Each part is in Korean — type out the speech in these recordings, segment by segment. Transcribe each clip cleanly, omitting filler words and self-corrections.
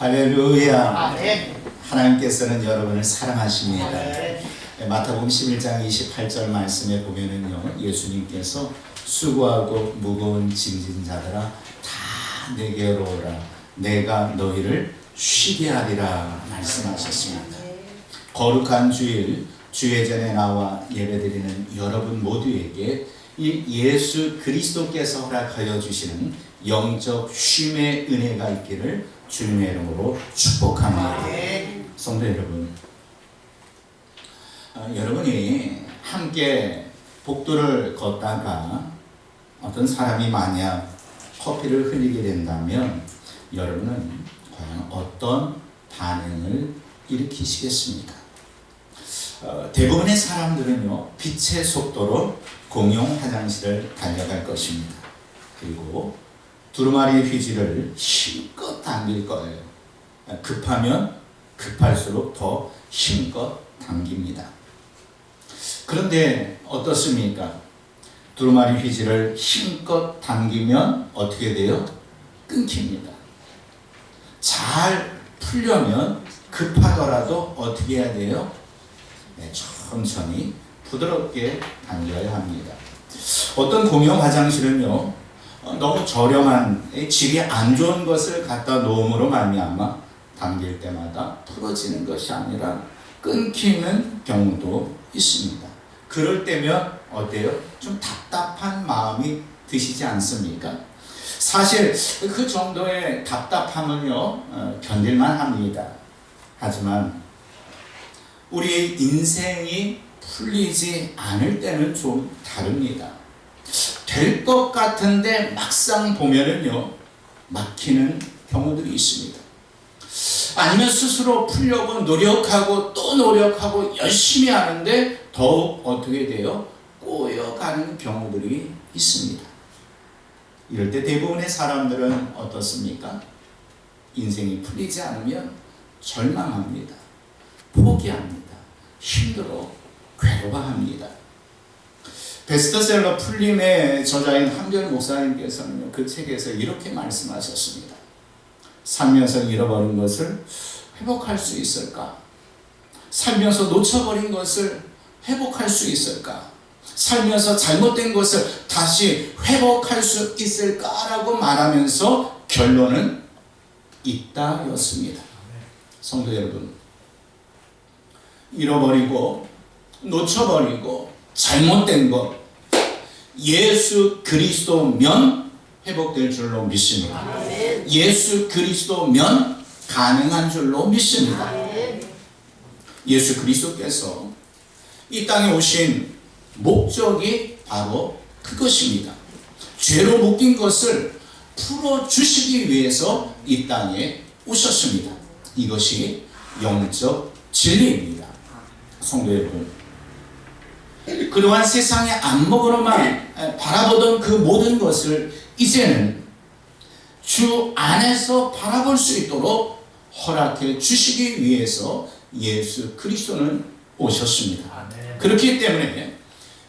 할렐루야. 아멘. 하나님께서는 여러분을 사랑하십니다. 아멘. 마태복음 11장 28절 말씀에 보면은요, 예수님께서 수고하고 무거운 짐진 자들아 다 내게로 오라, 내가 너희를 쉬게 하리라 말씀하셨습니다. 거룩한 주일 주회전에 나와 예배드리는 여러분 모두에게 이 예수 그리스도께서 허락하여 주시는 영적 쉼의 은혜가 있기를 주님의 이름으로 축복합니다. 성도 여러분, 여러분이 함께 복도를 걷다가 어떤 사람이 만약 커피를 흘리게 된다면 여러분은 과연 어떤 반응을 일으키시겠습니까? 대부분의 사람들은요, 빛의 속도로 공용 화장실을 달려갈 것입니다. 그리고 두루마리 휴지를 힘껏 당길 거예요. 급하면 급할수록 더 힘껏 당깁니다. 그런데 어떻습니까? 두루마리 휴지를 힘껏 당기면 어떻게 돼요? 끊깁니다. 잘 풀려면 급하더라도 어떻게 해야 돼요? 천천히 부드럽게 당겨야 합니다. 어떤 공용 화장실은요, 너무 저렴한 질이 안 좋은 것을 갖다 놓음으로 말미암아 당길 때마다 풀어지는 것이 아니라 끊기는 경우도 있습니다. 그럴 때면 어때요? 좀 답답한 마음이 드시지 않습니까? 사실 그 정도의 답답함은요, 견딜만 합니다. 하지만 우리의 인생이 풀리지 않을 때는 좀 다릅니다. 될 것 같은데 막상 보면은요, 막히는 경우들이 있습니다. 아니면 스스로 풀려고 노력하고 또 노력하고 열심히 하는데 더욱 어떻게 돼요? 꼬여가는 경우들이 있습니다. 이럴 때 대부분의 사람들은 어떻습니까? 인생이 풀리지 않으면 절망합니다. 포기합니다. 힘들어 괴로워합니다. 베스트셀러 풀림의 저자인 한별 목사님께서는 그 책에서 이렇게 말씀하셨습니다. 살면서 잃어버린 것을 회복할 수 있을까? 살면서 놓쳐버린 것을 회복할 수 있을까? 살면서 잘못된 것을 다시 회복할 수 있을까라고 말하면서 결론은 있다였습니다. 성도 여러분, 잃어버리고 놓쳐버리고 잘못된 것, 예수 그리스도면 회복될 줄로 믿습니다. 예수 그리스도면 가능한 줄로 믿습니다. 예수 그리스도께서 이 땅에 오신 목적이 바로 그것입니다. 죄로 묶인 것을 풀어주시기 위해서 이 땅에 오셨습니다. 이것이 영적 진리입니다. 성도 여러분, 그동안 세상의 안목으로만 바라보던 그 모든 것을 이제는 주 안에서 바라볼 수 있도록 허락해 주시기 위해서 예수 그리스도는 오셨습니다. 그렇기 때문에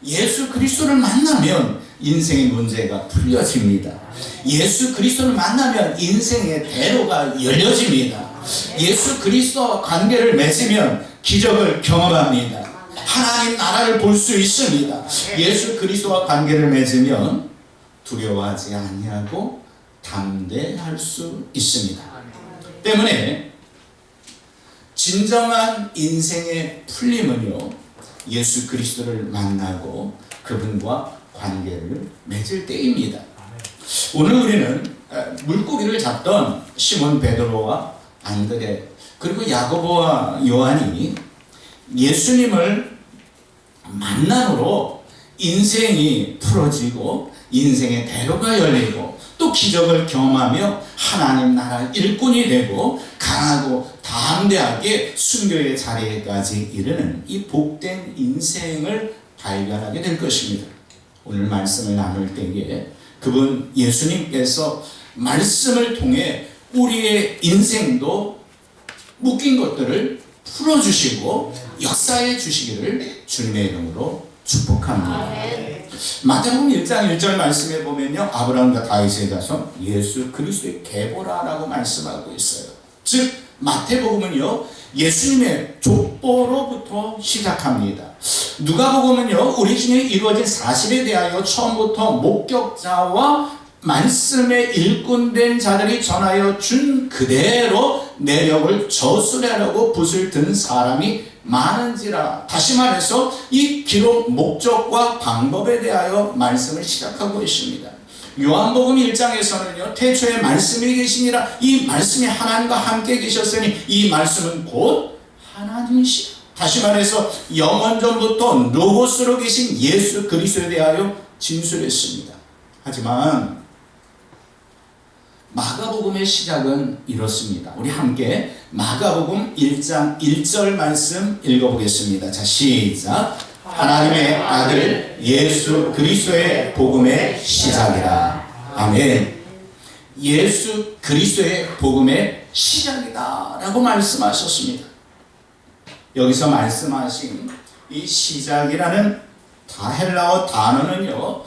예수 그리스도를 만나면 인생의 문제가 풀려집니다. 예수 그리스도를 만나면 인생의 대로가 열려집니다. 예수 그리스도와 관계를 맺으면 기적을 경험합니다. 하나님 나라를 볼 수 있습니다. 예수 그리스도와 관계를 맺으면 두려워하지 아니하고 담대할 수 있습니다. 때문에 진정한 인생의 풀림은요, 예수 그리스도를 만나고 그분과 관계를 맺을 때입니다. 오늘 우리는 물고기를 잡던 시몬 베드로와 안드레, 그리고 야고보와 요한이 예수님을 만남으로 인생이 풀어지고 인생의 대로가 열리고 또 기적을 경험하며 하나님 나라 일꾼이 되고 강하고 담대하게 순교의 자리에까지 이르는 이 복된 인생을 발견하게 될 것입니다. 오늘 말씀을 나눌 때에 그분 예수님께서 말씀을 통해 우리의 인생도 묶인 것들을 풀어주시고 역사해 주시기를 주님의 이름으로 축복합니다. 마태복음 1장 1절 말씀에 보면요, 아브라함과 다윗의 자손 예수 그리스도의 계보라라고 말씀하고 있어요. 즉 마태복음은요 예수님의 족보로부터 시작합니다. 누가복음은요 우리 중에 이루어진 사실에 대하여 처음부터 목격자와 말씀에 일꾼된 자들이 전하여 준 그대로 내력을 저술하려고 붓을 든 사람이 많은지라. 다시 말해서 이 기록 목적과 방법에 대하여 말씀을 시작하고 있습니다. 요한복음 1장에서는요 태초에 말씀이 계시니라. 이 말씀이 하나님과 함께 계셨으니 이 말씀은 곧 하나님이시라. 다시 말해서 영원전부터 로고스로 계신 예수 그리스도에 대하여 진술했습니다. 하지만 마가복음의 시작은 이렇습니다. 우리 함께 마가복음 1장 1절 말씀 읽어보겠습니다. 자, 시작. 하나님의 아들 예수 그리스도의 복음의 시작이다. 아멘. 예수 그리스도의 복음의 시작이다 라고 말씀하셨습니다. 여기서 말씀하신 이 시작이라는 헬라어 단어는요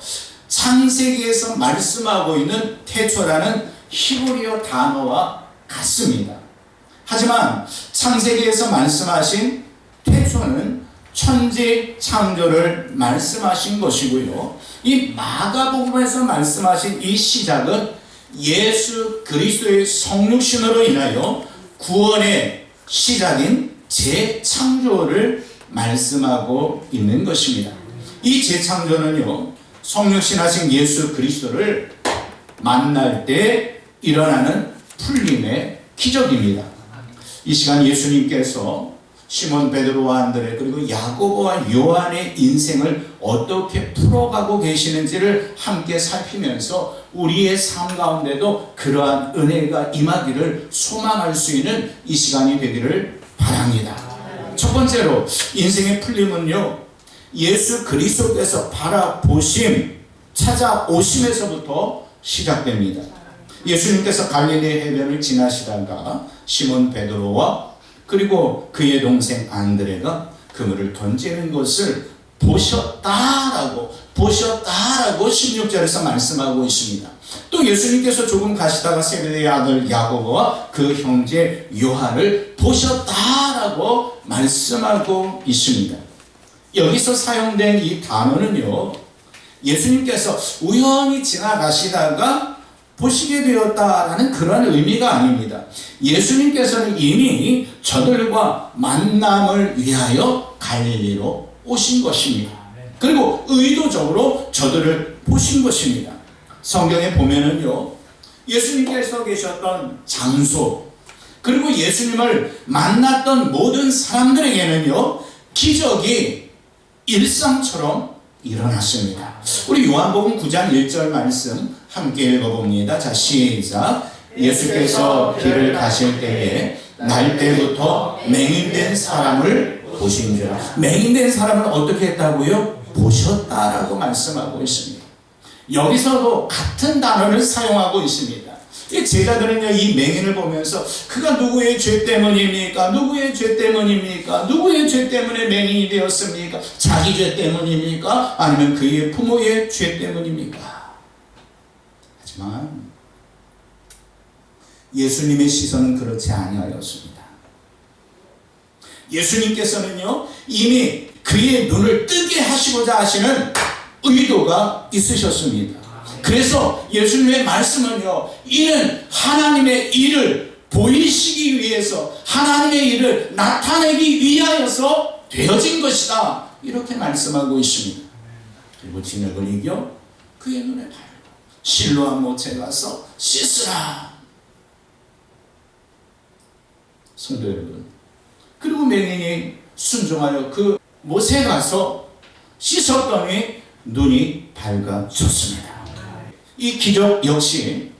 창세기에서 말씀하고 있는 태초라는 히브리어 단어와 같습니다. 하지만 창세기에서 말씀하신 태초는 천지 창조를 말씀하신 것이고요. 이 마가복음에서 말씀하신 이 시작은 예수 그리스도의 성육신으로 인하여 구원의 시작인 재창조를 말씀하고 있는 것입니다. 이 재창조는요 성육신하신 예수 그리스도를 만날 때 일어나는 풀림의 기적입니다. 이 시간 예수님께서 시몬 베드로와 안드레 그리고 야고보와 요한의 인생을 어떻게 풀어가고 계시는지를 함께 살피면서 우리의 삶 가운데도 그러한 은혜가 임하기를 소망할 수 있는 이 시간이 되기를 바랍니다. 첫 번째로 인생의 풀림은요 예수 그리스도께서 바라보심, 찾아오심에서부터 시작됩니다. 예수님께서 갈릴리 해변을 지나시다가 시몬 베드로와 그리고 그의 동생 안드레가 그물을 던지는 것을 보셨다라고 16절에서 말씀하고 있습니다. 또 예수님께서 조금 가시다가 세베대의 아들 야고보와 그 형제 요한을 보셨다라고 말씀하고 있습니다. 여기서 사용된 이 단어는요 예수님께서 우연히 지나가시다가 보시게 되었다라는 그런 의미가 아닙니다. 예수님께서는 이미 저들과 만남을 위하여 갈릴리로 오신 것입니다. 그리고 의도적으로 저들을 보신 것입니다. 성경에 보면은요 예수님께서 계셨던 장소 그리고 예수님을 만났던 모든 사람들에게는요 기적이 일상처럼 일어났습니다. 우리 요한복음 9장 1절 말씀 함께 읽어봅니다. 자, 시작. 예수께서 길을 가실 때에 날 때부터 맹인된 사람을 보신지라. 맹인된 사람을 어떻게 했다고요? 보셨다라고 말씀하고 있습니다. 여기서도 같은 단어를 사용하고 있습니다. 이 제자들은요 이 맹인을 보면서 그가 누구의 죄 때문입니까? 누구의 죄 때문입니까? 누구의 죄 때문에 맹인이 되었습니까? 자기 죄 때문입니까? 아니면 그의 부모의 죄 때문입니까? 하지만 예수님의 시선은 그렇지 아니하였습니다. 예수님께서는요 이미 그의 눈을 뜨게 하시고자 하시는 의도가 있으셨습니다. 그래서 예수님의 말씀은요 이는 하나님의 일을 보이시기 위해서 하나님의 일을 나타내기 위하여서 되어진 것이다 이렇게 말씀하고 있습니다. 그리고 진흙을 이겨 그의 눈에 바르고 실로암 못에 가서 씻으라. 성도 여러분, 그리고 맹인이 순종하여 그 못에 가서 씻었더니 눈이 밝아졌습니다. 이 기적 역시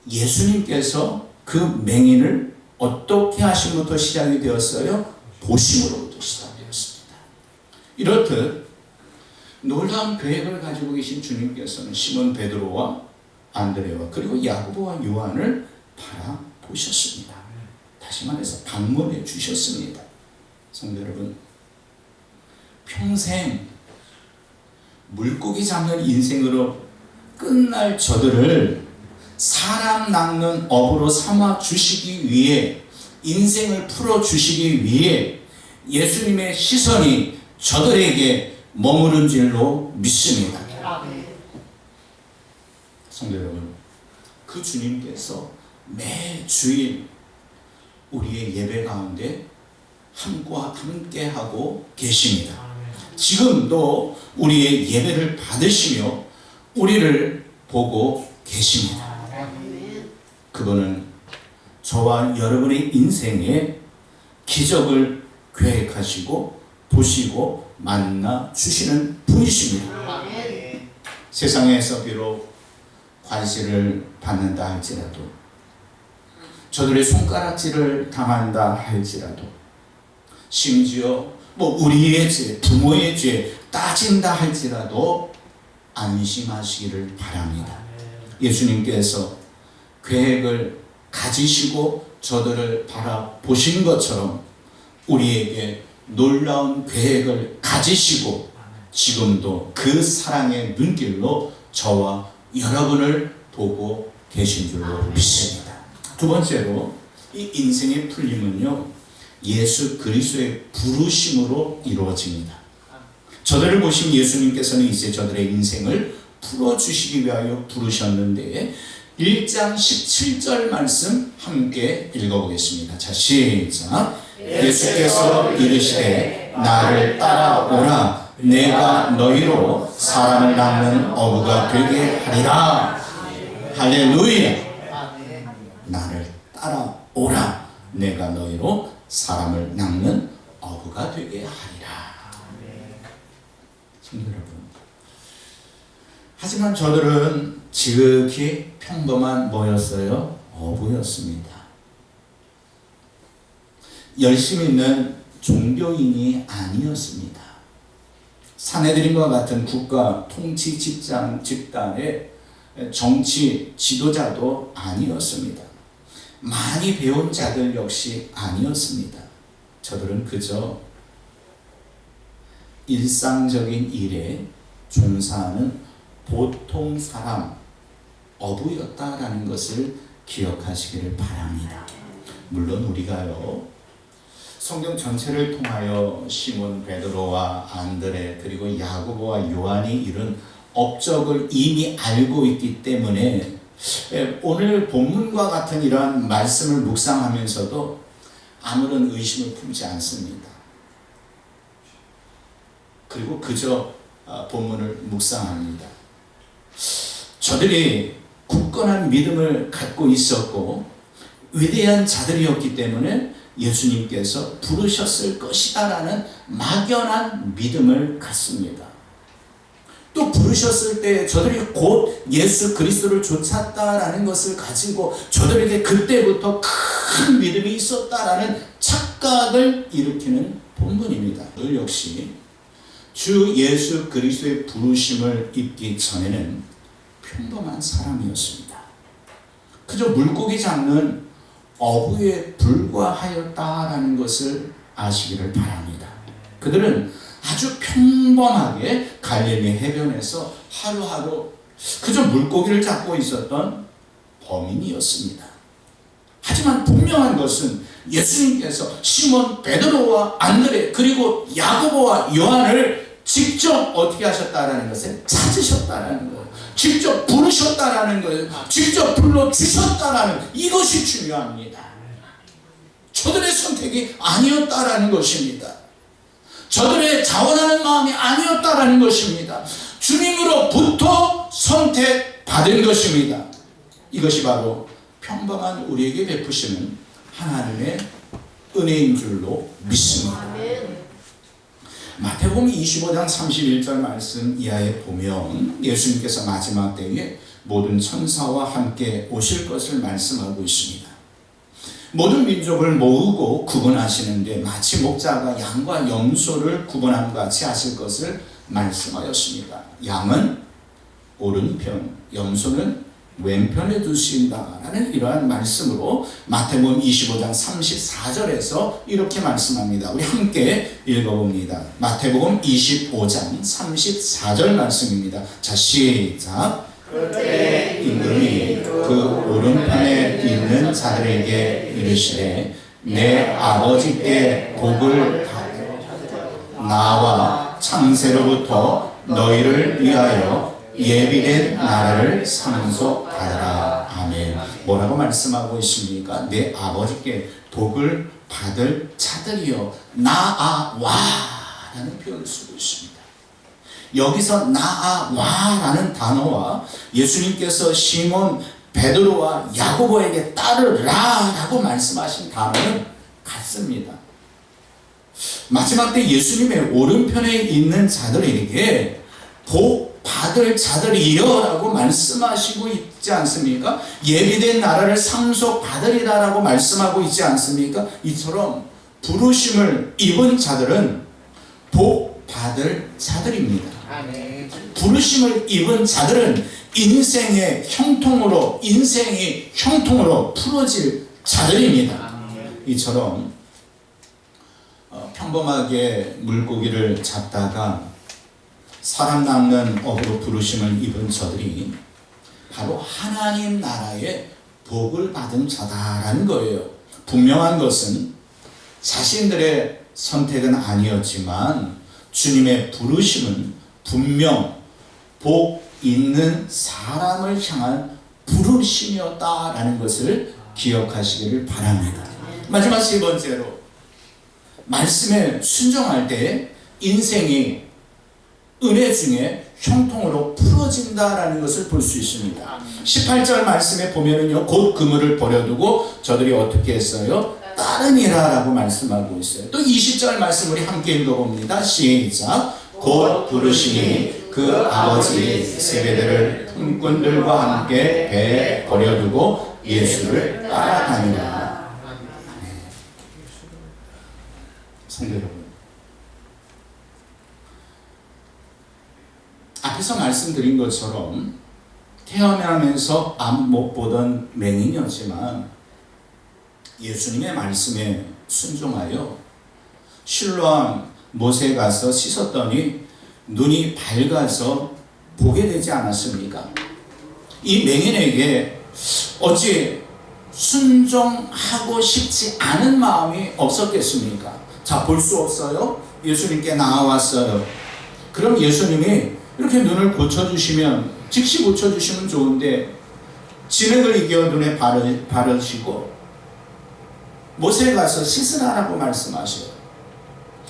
예수님께서 그 맹인을 어떻게 하심부터 시작이 되었어요? 보심으로부터 시작되었습니다. 이렇듯 놀라운 계획을 가지고 계신 주님께서는 시몬 베드로와 안드레와 그리고 야고보와 요한을 바라보셨습니다. 다시 말해서 방문해 주셨습니다. 성도 여러분, 평생 물고기 잡는 인생으로 끝날 저들을 사람 낚는 업으로 삼아 주시기 위해 인생을 풀어주시기 위해 예수님의 시선이 저들에게 머무른 줄로 믿습니다. 성도 여러분, 그 주님께서 매주일 우리의 예배 가운데 함께하고 계십니다. 지금도 우리의 예배를 받으시며 우리를 보고 계십니다. 그분은 저와 여러분의 인생에 기적을 계획하시고 보시고 만나 주시는 분이십니다. 세상에서 비록 관시를 받는다 할지라도, 저들의 손가락질을 당한다 할지라도, 심지어 우리의 죄, 부모의 죄 따진다 할지라도 안심하시기를 바랍니다. 예수님께서 계획을 가지시고 저들을 바라보신 것처럼 우리에게 놀라운 계획을 가지시고 지금도 그 사랑의 눈길로 저와 여러분을 보고 계신 줄로 믿습니다. 두 번째로, 이 인생의 풀림은요, 예수 그리스도의 부르심으로 이루어집니다. 저들을 보신 예수님께서는 이제 저들의 인생을 풀어주시기 위하여 부르셨는데 1장 17절 말씀 함께 읽어보겠습니다. 자, 시작. 예수께서 이르시되 나를 따라오라. 내가 너희로 사람을 낚는 어부가 되게 하리라. 할렐루야. 나를 따라오라. 내가 너희로 사람을 낚는 어부가 되게 하리라. 성도 여러분, 하지만 저들은 지극히 평범한 뭐였어요? 어부였습니다. 열심 있는 종교인이 아니었습니다. 사내들인과 같은 국가 통치 집단의 정치 지도자도 아니었습니다. 많이 배운 자들 역시 아니었습니다. 저들은 그저 일상적인 일에 종사하는 보통 사람, 어부였다라는 것을 기억하시기를 바랍니다. 물론 우리가요, 성경 전체를 통하여 시몬 베드로와 안드레 그리고 야고보와 요한이 이룬 업적을 이미 알고 있기 때문에 오늘 본문과 같은 이러한 말씀을 묵상하면서도 아무런 의심을 품지 않습니다. 그리고 그저 본문을 묵상합니다. 저들이 굳건한 믿음을 갖고 있었고 위대한 자들이었기 때문에 예수님께서 부르셨을 것이다라는 막연한 믿음을 갖습니다. 또 부르셨을 때 저들이 곧 예수 그리스도를 쫓았다라는 것을 가지고 저들에게 그때부터 큰 믿음이 있었다라는 착각을 일으키는 본문입니다. 늘 역시 주 예수 그리스도의 부르심을 입기 전에는 평범한 사람이었습니다. 그저 물고기 잡는 어부에 불과하였다라는 것을 아시기를 바랍니다. 그들은 아주 평범하게 갈릴리 해변에서 하루하루 그저 물고기를 잡고 있었던 범인이었습니다. 하지만 분명한 것은 예수님께서 시몬 베드로와 안드레 그리고 야고보와 요한을 직접 어떻게 하셨다라는 것을 찾으셨다라는 거예요. 직접 부르셨다라는 거예요. 직접 불러주셨다라는 이것이 중요합니다. 저들의 선택이 아니었다라는 것입니다. 저들의 자원하는 마음이 아니었다라는 것입니다. 주님으로부터 선택받은 것입니다. 이것이 바로 평범한 우리에게 베푸시는 하나님의 은혜인 줄로 믿습니다. 마태복음 25장 31절 말씀 이하에 보면 예수님께서 마지막 때에 모든 천사와 함께 오실 것을 말씀하고 있습니다. 모든 민족을 모으고 구분하시는데 마치 목자가 양과 염소를 구분함과 같이 하실 것을 말씀하였습니다. 양은 오른편, 염소는 왼편에 두신다라는 이러한 말씀으로 마태복음 25장 34절에서 이렇게 말씀합니다. 우리 함께 읽어봅니다. 마태복음 25장 34절 말씀입니다. 자, 시작. 그때 임금이 그 오른편에 있는 자들에게 이르시되 내 아버지께 복을 나와 창세로부터 너희를 위하여 예비된 나라를 상속하라. 아멘. 뭐라고 말씀하고 있습니까? 내 아버지께 복을 받을 자들이여 나아와 라는 표현을 쓰고 있습니다. 여기서 나아와 라는 단어와 예수님께서 시몬 베드로와 야고보에게 따르라 라고 말씀하신 단어는 같습니다. 마지막 때 예수님의 오른편에 있는 자들에게 복 받을 자들이여 라고 말씀하시고 있지 않습니까? 예비된 나라를 상속받으리라 라고 말씀하고 있지 않습니까? 이처럼 부르심을 입은 자들은 복 받을 자들입니다. 부르심을 입은 자들은 인생이 형통으로 풀어질 자들입니다. 이처럼 평범하게 물고기를 잡다가 사람 낚는 업으로 부르심을 입은 저들이 바로 하나님 나라의 복을 받은 자다라는 거예요. 분명한 것은 자신들의 선택은 아니었지만 주님의 부르심은 분명 복 있는 사람을 향한 부르심이었다라는 것을 기억하시기를 바랍니다. 마지막 세 번째로, 말씀에 순종할 때 인생이 은혜 중에 형통으로 풀어진다라는 것을 볼 수 있습니다. 18절 말씀에 보면은요, 곧 그물을 버려두고 저들이 어떻게 했어요? 따르니라 라고 말씀하고 있어요. 또 20절 말씀 우리 함께 읽어봅니다. 시작. 곧 부르시니 그 아버지 세베대를 품꾼들과 함께 배에 버려두고 예수를 따라다니라. 성도 여러분, 앞에서 말씀드린 것처럼 태어나면서 앞 못 보던 맹인이었지만 예수님의 말씀에 순종하여 실로암 못에 가서 씻었더니 눈이 밝아서 보게 되지 않았습니까? 이 맹인에게 어찌 순종하고 싶지 않은 마음이 없었겠습니까? 자, 볼 수 없어요? 예수님께 나와왔어요. 그럼 예수님이 이렇게 눈을 고쳐주시면, 즉시 고쳐주시면 좋은데 진흙을 이겨 눈에 바르시고 못에 가서 씻으라고 말씀하셔요.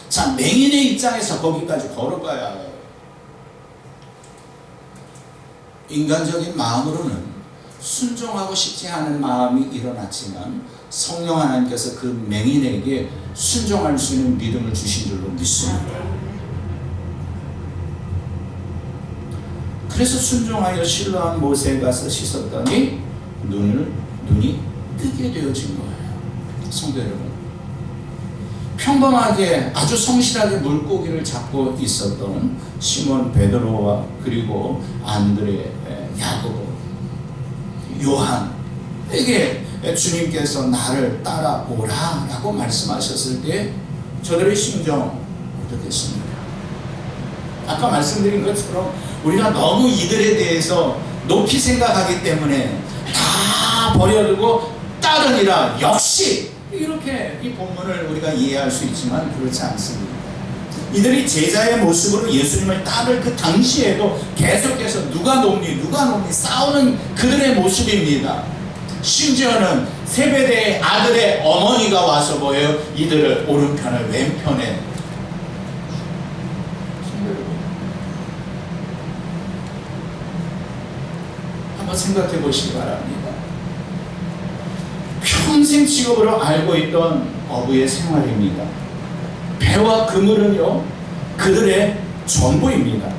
자, 맹인의 입장에서 거기까지 걸어가야 해요. 인간적인 마음으로는 순종하고 싶지 않은 마음이 일어났지만 성령 하나님께서 그 맹인에게 순종할 수 있는 믿음을 주신 줄로 믿습니다. 그래서 순종하여 실로암 못에 가서 씻었더니 눈이 뜨게 되어진 거예요. 성도 여러분, 평범하게 아주 성실하게 물고기를 잡고 있었던 시몬 베드로와 그리고 안드레, 야고보, 요한에게 주님께서 나를 따라오라 라고 말씀하셨을 때 저들의 심정 어떻겠습니까? 아까 말씀드린 것처럼 우리가 너무 이들에 대해서 높이 생각하기 때문에 다 버려두고 따르니라, 역시 이렇게 이 본문을 우리가 이해할 수 있지만 그렇지 않습니다. 이들이 제자의 모습으로 예수님을 따를 그 당시에도 계속해서 누가 높니 싸우는 그들의 모습입니다. 심지어는 세베대의 아들의 어머니가 와서 보여요. 이들을 오른편을 왼편에. 한번 생각해 보시기 바랍니다. 평생 직업으로 알고 있던 어부의 생활입니다. 배와 그물은요, 그들의 전부입니다.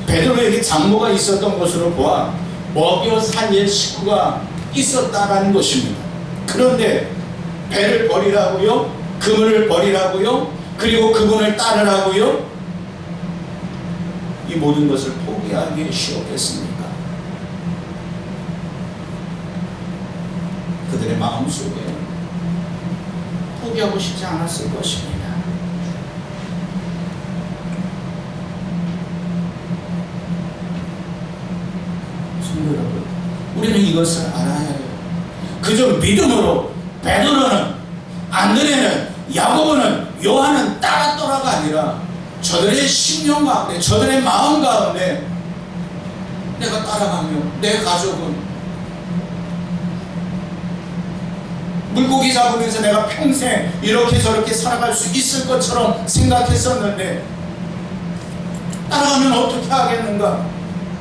베드로에게 장모가 있었던 것으로 보아 먹여 살릴 식구가 있었다라는 것입니다. 그런데 배를 버리라고요? 그물을 버리라고요? 그리고 그분을 따르라고요? 이 모든 것을 포기하기 쉬웠겠습니까? 그들의 마음속에 포기하고 싶지 않았을 것입니다. 성도 여러분, 우리는 이것을 알아야 해요. 그저 믿음으로 베드로는 안드레는, 야고보는, 요한은 따랐더라가 아니라 저들의 심령 가운데, 저들의 마음 가운데 내가 따라가며 내 가족은 물고기 잡으면서 내가 평생 이렇게 저렇게 살아갈 수 있을 것처럼 생각했었는데 따라가면 어떻게 하겠는가?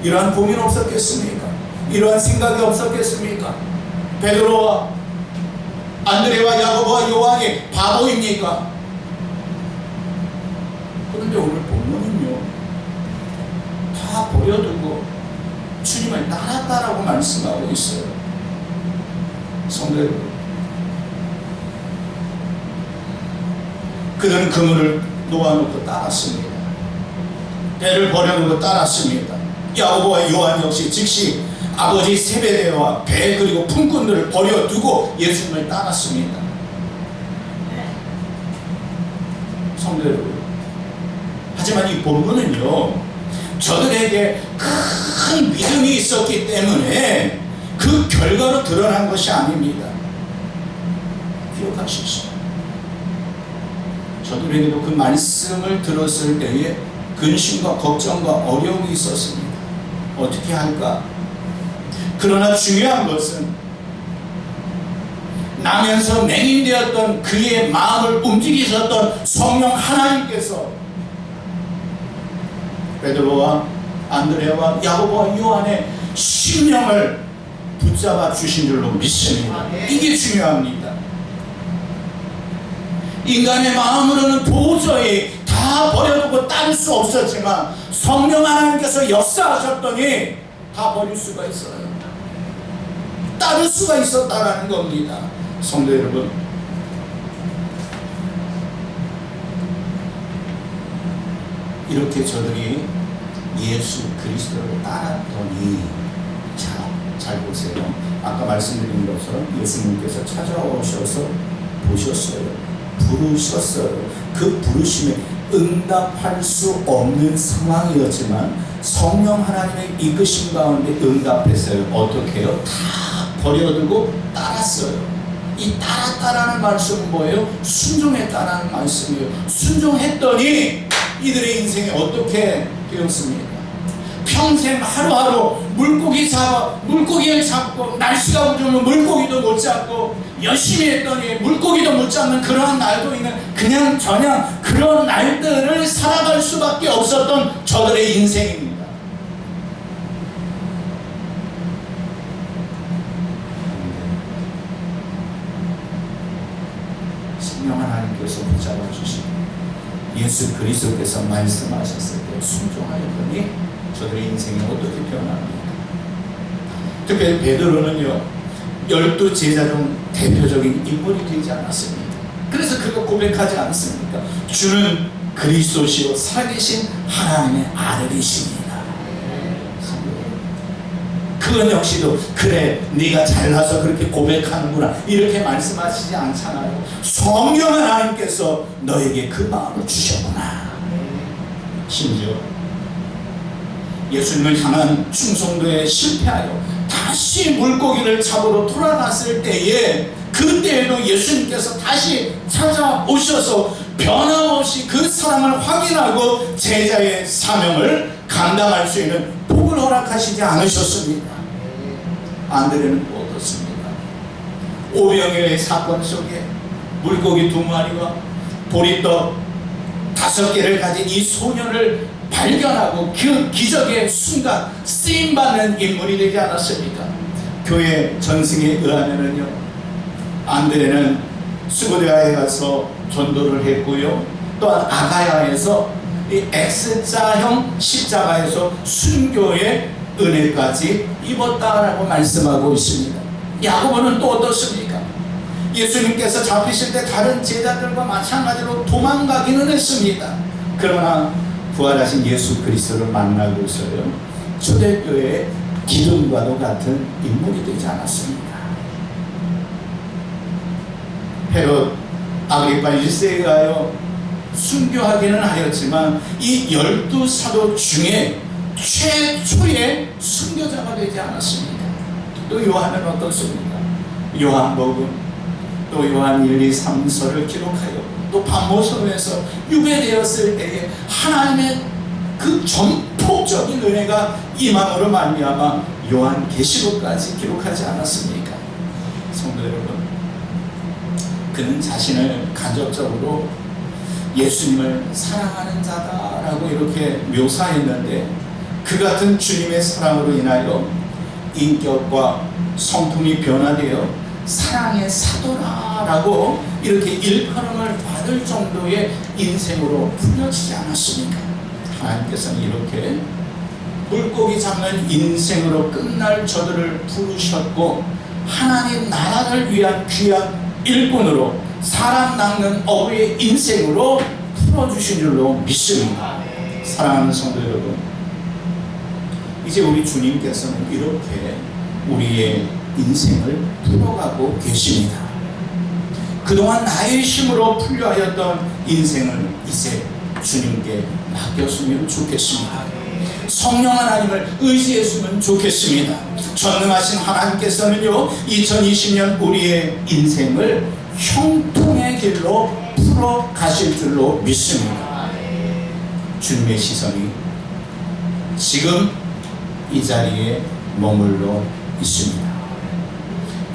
이러한 고민 없었겠습니까? 이러한 생각이 없었겠습니까? 베드로와 안드레와 야고보와 요한이 바보입니까? 그런데 오늘 본문은요, 다 버려두고 주님을 따랐다라고 말씀하고 있어요. 성도 여러분, 그들은 그물을 놓아놓고 따랐습니다. 배를 버려놓고 따랐습니다. 야고보와 요한 역시 즉시 아버지 세베대와 배 그리고 품꾼들을 버려두고 예수님을 따랐습니다. 성도 여러분, 하지만 이 본문은요, 저들에게 큰 믿음이 있었기 때문에 그 결과로 드러난 것이 아닙니다. 기억하십시오. 저들에게도 그 말씀을 들었을 때에 근심과 걱정과 어려움이 있었습니다. 어떻게 할까? 그러나 중요한 것은 나면서 맹인되었던 그의 마음을 움직이셨던 성령 하나님께서 베드로와 안드레와 야고보와 요한의 심령을 붙잡아 주신 줄로 믿습니다. 이게 중요합니다. 인간의 마음으로는 도저히 다 버려두고 따를 수 없었지만 성령 하나님께서 역사하셨더니 다 버릴 수가 있어요. 따를 수가 있었다라는 겁니다. 성도 여러분, 이렇게 저들이 예수 그리스도를 따랐더니, 잘 보세요. 아까 말씀드린 것처럼 예수님께서 찾아오셔서 보셨어요. 부르셨어요. 그 부르심에 응답할 수 없는 상황이었지만 성령 하나님의 이끄심 가운데 응답했어요. 어떻게 해요? 다 버려두고 따랐어요. 이 따랐다라는 말씀은 뭐예요? 순종했다라는 말씀이에요. 순종했더니 이들의 인생이 어떻게 되었습니까? 평생 하루하루 물고기를 잡고, 날씨가 우주면 물고기도 못 잡고, 열심히 했더니 물고기도 못 잡는 그러한 날도 있는, 그냥 저냥 그런 날들을 살아갈 수밖에 없었던 저들의 인생입니다. 성령 하나님께서 붙잡아 주시고 예수 그리스도께서 말씀하셨을 때 순종하였더니 저들의 인생이 어떻게 변합니까? 특별히 베드로는요, 12 제자 중 대표적인 인물이 되지 않았습니까? 그래서 그거 고백하지 않습니까? 주는 그리스도시요 살아계신 하나님의 아들이십니다. 그건 역시도 그래 네가 잘나서 그렇게 고백하는구나 이렇게 말씀하시지 않잖아요. 성령 하나님께서 너에게 그 마음을 주셨구나. 심지어 예수님을 향한 충성도에 실패하여 다시 물고기를 잡으러 돌아갔을 때에, 그때에도 예수님께서 다시 찾아오셔서 변함없이 그 사람을 확인하고 제자의 사명을 감당할 수 있는 복을 허락하시지 않으셨습니까? 안드레는 또 어떻습니까? 오병이어의 사건 속에 물고기 2마리와 보리떡 5개를 가진 이 소년을 발견하고 그 기적의 순간 쓰임받는 인물이 되지 않았습니까? 교회 전승에 의하면은요, 안드레는 스고디아에 가서 전도를 했고요, 또한 아가야에서 이 X자형 십자가에서 순교의 은혜까지 입었다라고 말씀하고 있습니다. 야고보는 또 어떻습니까? 예수님께서 잡히실 때 다른 제자들과 마찬가지로 도망가기는 했습니다. 그러나 부활하신 예수 그리스도를 만나고서요, 초대교회의 기둥과도 같은 인물이 되지 않았습니다. 헤롯 아그리파 1세에 의하여 순교하기는 하였지만 이 12사도 중에 최초의 순교자가 되지 않았습니다. 또 요한은 어떻습니까? 요한복음 또 요한 1, 2, 3서를 기록하여 또 반모서에서 유배되었을 때에 하나님의 그 전폭적인 은혜가 임함으로 말미암아 요한 계시록까지 기록하지 않았습니까? 성도 여러분, 그는 자신을 간접적으로 예수님을 사랑하는 자다라고 이렇게 묘사했는데, 그 같은 주님의 사랑으로 인하여 인격과 성품이 변화되어 사랑의 사도라라고 이렇게 일컬음을 받을 정도의 인생으로 풀려지지 않았습니까? 하나님께서는 이렇게 물고기 잡는 인생으로 끝날 저들을 부르셨고, 하나님 나라를 위한 귀한 일꾼으로 사람 낚는 어부의 인생으로 풀어주신 줄로 믿습니다. 사랑하는 성도 여러분, 이제 우리 주님께서는 이렇게 우리의 인생을 풀어가고 계십니다. 그동안 나의 힘으로 풀려하였던 인생을 이제 주님께 맡겼으면 좋겠습니다. 성령 하나님을 의지했으면 좋겠습니다. 전능하신 하나님께서는요, 2020년 우리의 인생을 형통의 길로 풀어 가실 줄로 믿습니다. 주님의 시선이 지금 이 자리에 머물러 있습니다.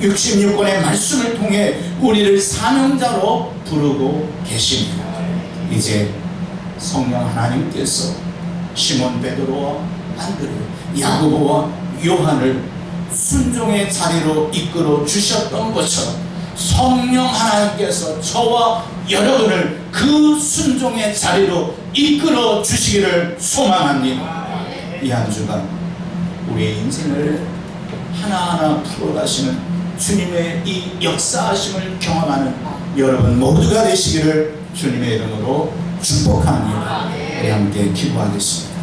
66권의 말씀을 통해 우리를 사명자로 부르고 계십니다. 이제 성령 하나님께서 시몬 베드로와 안드레, 야고보와 요한을 순종의 자리로 이끌어 주셨던 것처럼 성령 하나님께서 저와 여러분을 그 순종의 자리로 이끌어 주시기를 소망합니다. 이 한 주간 우리의 인생을 하나하나 풀어가시는 주님의 이 역사하심을 경험하는 여러분 모두가 되시기를 주님의 이름으로 축복합니다. 우리 함께 기도하겠습니다.